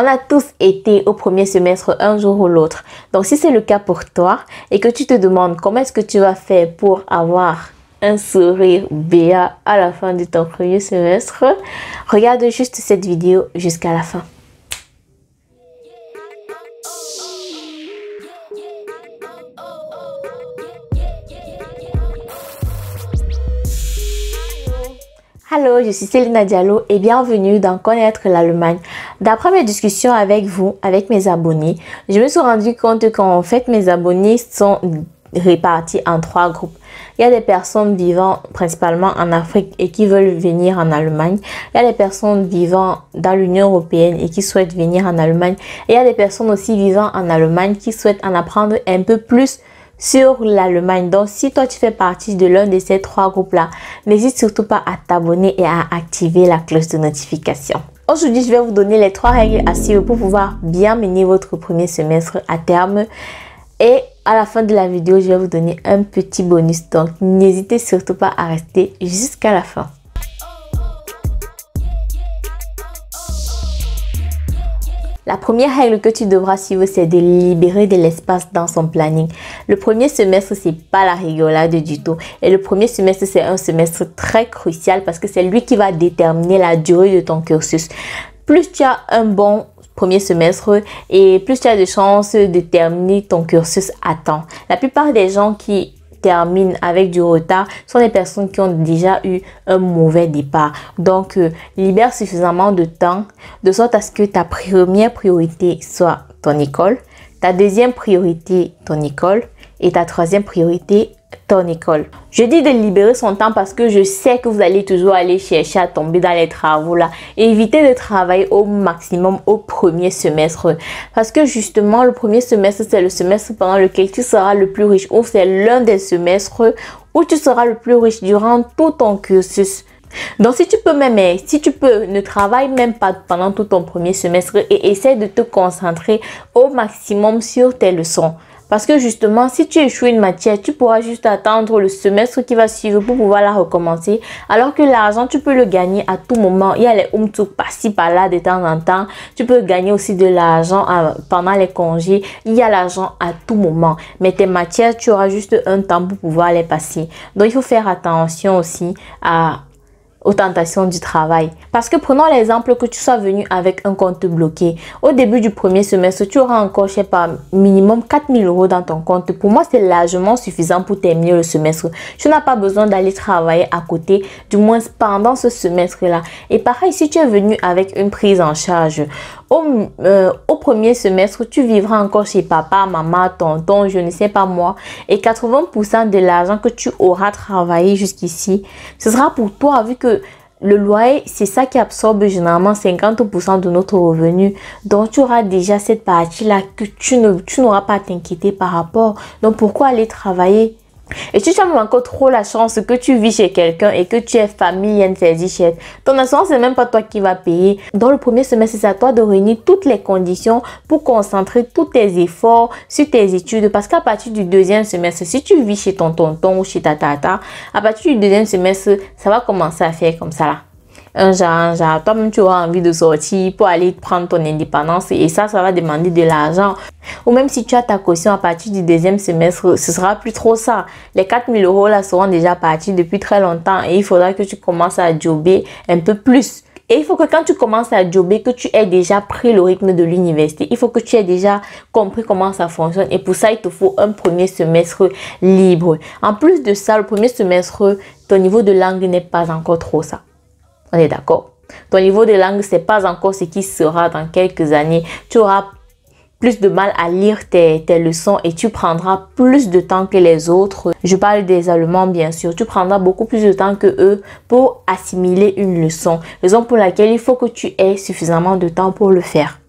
On a tous été au premier semestre un jour ou l'autre. Donc si c'est le cas pour toi et que tu te demandes comment est-ce que tu vas faire pour avoir un sourire béat à la fin de ton premier semestre, regarde juste cette vidéo jusqu'à la fin. Hello, je suis Céline Diallo et bienvenue dans Connaître l'Allemagne. D'après mes discussions avec vous, avec mes abonnés, je me suis rendu compte qu'en fait mes abonnés sont répartis en 3 groupes. Il y a des personnes vivant principalement en Afrique et qui veulent venir en Allemagne. Il y a des personnes vivant dans l'Union européenne et qui souhaitent venir en Allemagne. Et il y a des personnes aussi vivant en Allemagne qui souhaitent en apprendre un peu plus sur l'Allemagne. Donc si toi tu fais partie de l'un de ces 3 groupes là, n'hésite surtout pas à t'abonner et à activer la cloche de notification. Aujourd'hui je vais vous donner les 3 règles à suivre pour pouvoir bien mener votre premier semestre à terme, et à la fin de la vidéo je vais vous donner un petit bonus, donc n'hésitez surtout pas à rester jusqu'à la fin. La première règle que tu devras suivre, c'est de libérer de l'espace dans son planning. Le premier semestre, c'est pas la rigolade du tout. Et le premier semestre, c'est un semestre très crucial parce que c'est lui qui va déterminer la durée de ton cursus. Plus tu as un bon premier semestre et plus tu as de chances de terminer ton cursus à temps. La plupart des gens qui terminent avec du retard sont des personnes qui ont déjà eu un mauvais départ. Donc libère suffisamment de temps de sorte à ce que ta première priorité soit ton école, ta deuxième priorité ton école et ta troisième priorité ton école. Je dis de libérer son temps parce que je sais que vous allez toujours aller chercher à tomber dans les travaux là. Évitez de travailler au maximum au premier semestre parce que justement le premier semestre c'est le semestre pendant lequel tu seras le plus riche, ou c'est l'un des semestres où tu seras le plus riche durant tout ton cursus. Donc si tu peux ne travaille même pas pendant tout ton premier semestre et essaie de te concentrer au maximum sur tes leçons. Parce que justement, si tu échoues une matière, tu pourras juste attendre le semestre qui va suivre pour pouvoir la recommencer. Alors que l'argent, tu peux le gagner à tout moment. Il y a les umzug par-ci par-là de temps en temps. Tu peux gagner aussi de l'argent pendant les congés. Il y a l'argent à tout moment. Mais tes matières, tu auras juste un temps pour pouvoir les passer. Donc, il faut faire attention aussi aux tentations du travail. Parce que prenons l'exemple que tu sois venu avec un compte bloqué. Au début du premier semestre, tu auras encore, je sais pas, minimum 4000 € dans ton compte. Pour moi, c'est largement suffisant pour terminer le semestre. Tu n'as pas besoin d'aller travailler à côté, du moins pendant ce semestre-là. Et pareil, si tu es venu avec une prise en charge, au premier semestre, tu vivras encore chez papa, maman, tonton, je ne sais pas moi. Et 80% de l'argent que tu auras travaillé jusqu'ici, ce sera pour toi, vu que le loyer, c'est ça qui absorbe généralement 50% de notre revenu. Donc, tu auras déjà cette partie-là que tu n'auras pas à t'inquiéter par rapport. Donc, pourquoi aller travailler? Et si tu as même encore trop la chance que tu vis chez quelqu'un et que tu es famille, ton assurance, c'est même pas toi qui vas payer. Dans le premier semestre, c'est à toi de réunir toutes les conditions pour concentrer tous tes efforts sur tes études. Parce qu'à partir du deuxième semestre, si tu vis chez ton tonton ou chez ta tata, à partir du deuxième semestre, ça va commencer à faire comme ça là. Un genre, toi-même tu auras envie de sortir pour aller prendre ton indépendance et ça va demander de l'argent. Ou même si tu as ta caution à partir du deuxième semestre, ce sera plus trop ça. Les 4000 € là seront déjà partis depuis très longtemps et il faudra que tu commences à jobber un peu plus. Et il faut que quand tu commences à jobber, que tu aies déjà pris le rythme de l'université. Il faut que tu aies déjà compris comment ça fonctionne. Et pour ça, il te faut un premier semestre libre. En plus de ça, le premier semestre, ton niveau de langue n'est pas encore trop ça. On est d'accord? Ton niveau de langue, c'est pas encore ce qui sera dans quelques années. Tu auras plus de mal à lire tes leçons et tu prendras plus de temps que les autres. Je parle des Allemands, bien sûr. Tu prendras beaucoup plus de temps que eux pour assimiler une leçon. Raison pour laquelle il faut que tu aies suffisamment de temps pour le faire.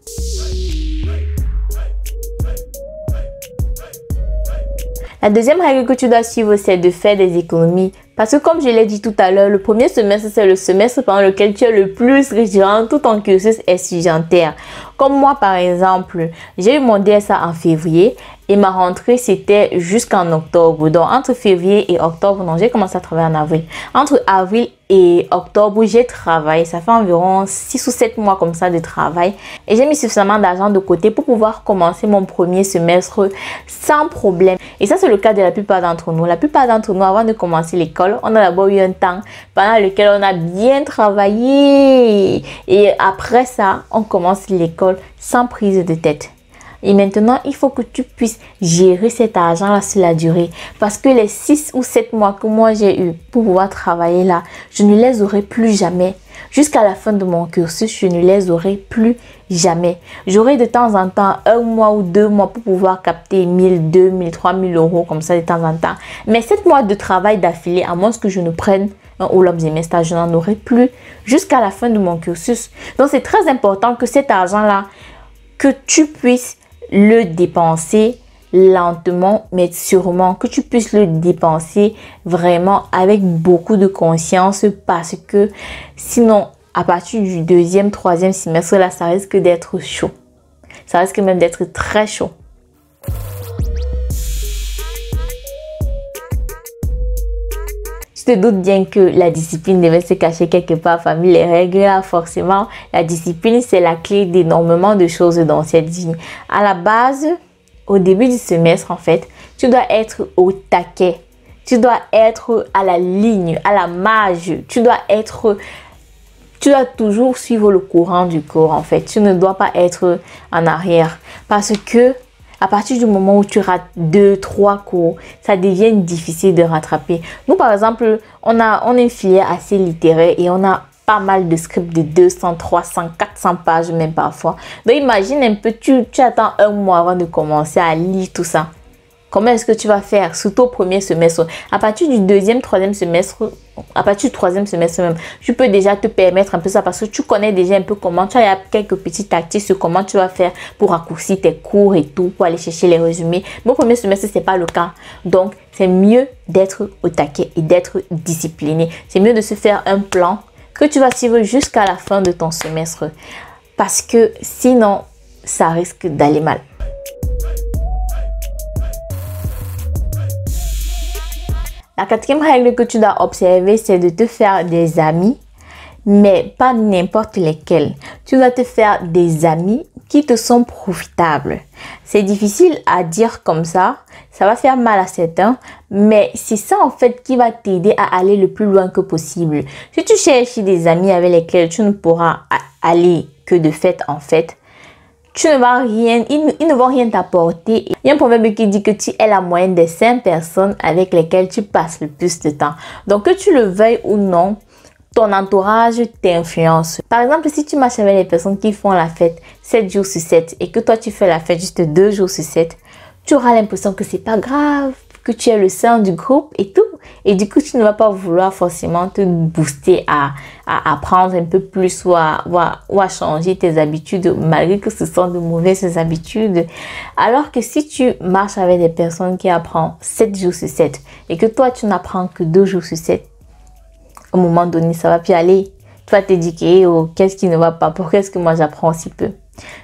La deuxième règle que tu dois suivre, c'est de faire des économies Parce que comme je l'ai dit tout à l'heure, le premier semestre, c'est le semestre pendant lequel tu es le plus riche durant tout ton cursus étudiantaire. Comme moi, par exemple, j'ai eu mon DSA en février et ma rentrée, c'était jusqu'en octobre. Donc, entre février et octobre, non, j'ai commencé à travailler en avril. Entre avril et octobre, j'ai travaillé. Ça fait environ 6 ou 7 mois comme ça de travail. Et j'ai mis suffisamment d'argent de côté pour pouvoir commencer mon premier semestre sans problème. Et ça, c'est le cas de la plupart d'entre nous. La plupart d'entre nous, avant de commencer l'école, on a d'abord eu un temps pendant lequel on a bien travaillé. Et après ça, on commence l'école sans prise de tête. Et maintenant, il faut que tu puisses gérer cet argent-là sur la durée. Parce que les 6 ou 7 mois que moi j'ai eu pour pouvoir travailler là, je ne les aurai plus jamais. Jusqu'à la fin de mon cursus, je ne les aurai plus jamais. J'aurai de temps en temps 1 mois ou 2 mois pour pouvoir capter 1000, 2000, 3000 euros comme ça de temps en temps. Mais 7 mois de travail d'affilée, à moins que je ne prenne un all-up semestre, je n'en aurai plus jusqu'à la fin de mon cursus. Donc, c'est très important que cet argent-là, que tu puisses le dépenser lentement mais sûrement, que tu puisses le dépenser vraiment avec beaucoup de conscience, parce que sinon à partir du 2e, 3e semestre là, ça risque d'être chaud, ça risque même d'être très chaud. Je te doute bien que la discipline devait se cacher quelque part parmi les règles là. Forcément, la discipline, c'est la clé d'énormément de choses dans cette vie. À la base, au début du semestre, en fait, tu dois être au taquet. Tu dois être à la ligne, à la marge. Tu dois toujours suivre le courant du cours, en fait. Tu ne dois pas être en arrière. Parce que à partir du moment où tu rates 2, 3 cours, ça devient difficile de rattraper. Nous, par exemple, on a une filière assez littéraire et on a pas mal de scripts de 200, 300, 400 pages même parfois. Donc, imagine un peu, tu attends 1 mois avant de commencer à lire tout ça. Comment est-ce que tu vas faire, surtout au premier semestre? À partir du 2e, 3e semestre, à partir du 3e semestre même, tu peux déjà te permettre un peu ça parce que tu connais déjà un peu comment. Tu as quelques petits tactiques sur comment tu vas faire pour raccourcir tes cours et tout, pour aller chercher les résumés. Mais au premier semestre, ce n'est pas le cas. Donc, c'est mieux d'être au taquet et d'être discipliné. C'est mieux de se faire un plan que tu vas suivre jusqu'à la fin de ton semestre. Parce que sinon, ça risque d'aller mal. La 4e règle que tu dois observer, c'est de te faire des amis, mais pas n'importe lesquels. Tu dois te faire des amis qui te sont profitables. C'est difficile à dire comme ça va faire mal à certains, mais c'est ça en fait qui va t'aider à aller le plus loin que possible. Si tu cherches des amis avec lesquels tu ne pourras aller que de fait en fait, tu ne vas rien, ils ne vont rien t'apporter. Il y a un proverbe qui dit que tu es la moyenne des 5 personnes avec lesquelles tu passes le plus de temps. Donc que tu le veuilles ou non, ton entourage t'influence. Par exemple, si tu marches avec les personnes qui font la fête 7 jours sur 7 et que toi tu fais la fête juste 2 jours sur 7, tu auras l'impression que c'est pas grave, que tu es le sein du groupe et tout. Et du coup, tu ne vas pas vouloir forcément te booster à apprendre un peu plus ou à changer tes habitudes, malgré que ce sont de mauvaises habitudes. Alors que si tu marches avec des personnes qui apprennent 7 jours sur 7 et que toi, tu n'apprends que 2 jours sur 7, au moment donné, ça va plus aller. Tu vas te dire que oh, qu'est-ce qui ne va pas? Pourquoi est-ce que moi, j'apprends si peu?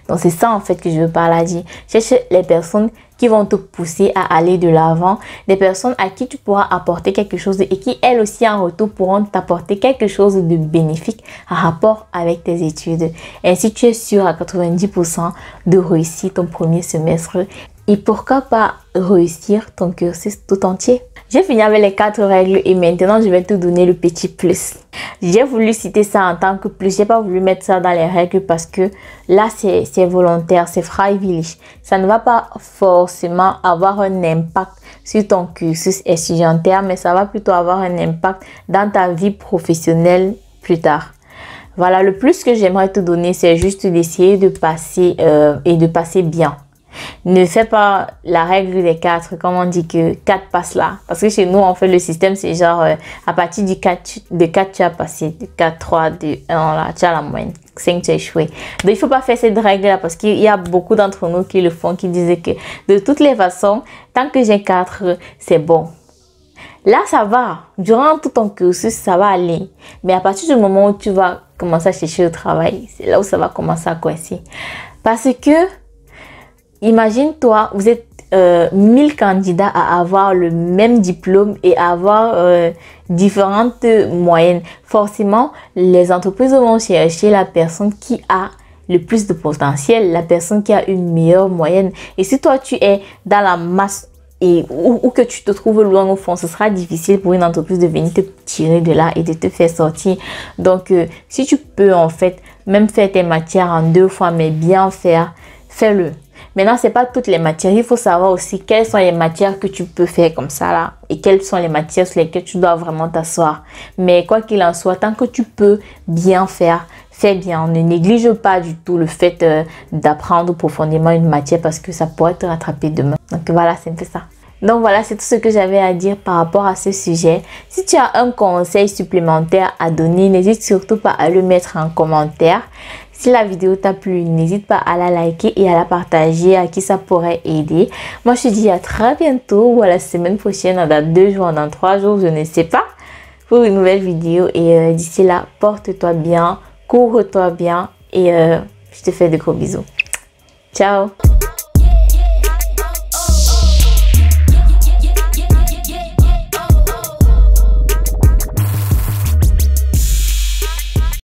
Donc, c'est ça en fait que je veux par là dire. Cherche les personnes qui vont te pousser à aller de l'avant, des personnes à qui tu pourras apporter quelque chose et qui elles aussi en retour pourront t'apporter quelque chose de bénéfique en rapport avec tes études. Ainsi, tu es sûr à 90% de réussir ton premier semestre et pourquoi pas réussir ton cursus tout entier. J'ai fini avec les 4 règles et maintenant je vais te donner le petit plus. J'ai voulu citer ça en tant que plus. J'ai pas voulu mettre ça dans les règles parce que là c'est volontaire, c'est freiwillig. Ça ne va pas forcément avoir un impact sur ton cursus étudiantaire, mais ça va plutôt avoir un impact dans ta vie professionnelle plus tard. Voilà, le plus que j'aimerais te donner, c'est juste d'essayer de passer et de passer bien. Ne fais pas la règle des 4, comme on dit que 4 passe là. Parce que chez nous, en fait, le système, c'est genre, à partir de 4, tu as passé. De 4, 3, 2, 1, là, tu as la moyenne. 5, tu as échoué. Donc, il ne faut pas faire cette règle-là parce qu'il y a beaucoup d'entre nous qui le font, qui disaient que de toutes les façons, tant que j'ai 4, c'est bon. Là, ça va. Durant tout ton cursus, ça va aller. Mais à partir du moment où tu vas commencer à chercher le travail, c'est là où ça va commencer à coincer. Parce que, imagine-toi, vous êtes 1000 candidats à avoir le même diplôme et à avoir différentes moyennes. Forcément, les entreprises vont chercher la personne qui a le plus de potentiel, la personne qui a une meilleure moyenne. Et si toi, tu es dans la masse ou que tu te trouves loin au fond, ce sera difficile pour une entreprise de venir te tirer de là et de te faire sortir. Donc, si tu peux en fait même faire tes matières en 2 fois, mais bien faire, fais-le. Maintenant, c'est pas toutes les matières. Il faut savoir aussi quelles sont les matières que tu peux faire comme ça là et quelles sont les matières sur lesquelles tu dois vraiment t'asseoir. Mais quoi qu'il en soit, tant que tu peux bien faire, fais bien. Ne néglige pas du tout le fait d'apprendre profondément une matière parce que ça pourrait te rattraper demain. Donc voilà, c'est un peu ça. Donc voilà, c'est tout ce que j'avais à dire par rapport à ce sujet. Si tu as un conseil supplémentaire à donner, n'hésite surtout pas à le mettre en commentaire. Si la vidéo t'a plu, n'hésite pas à la liker et à la partager à qui ça pourrait aider. Moi, je te dis à très bientôt ou à la semaine prochaine, dans 2 jours, dans 3 jours, je ne sais pas, pour une nouvelle vidéo. Et d'ici là, porte-toi bien, couvre-toi bien et je te fais de gros bisous. Ciao!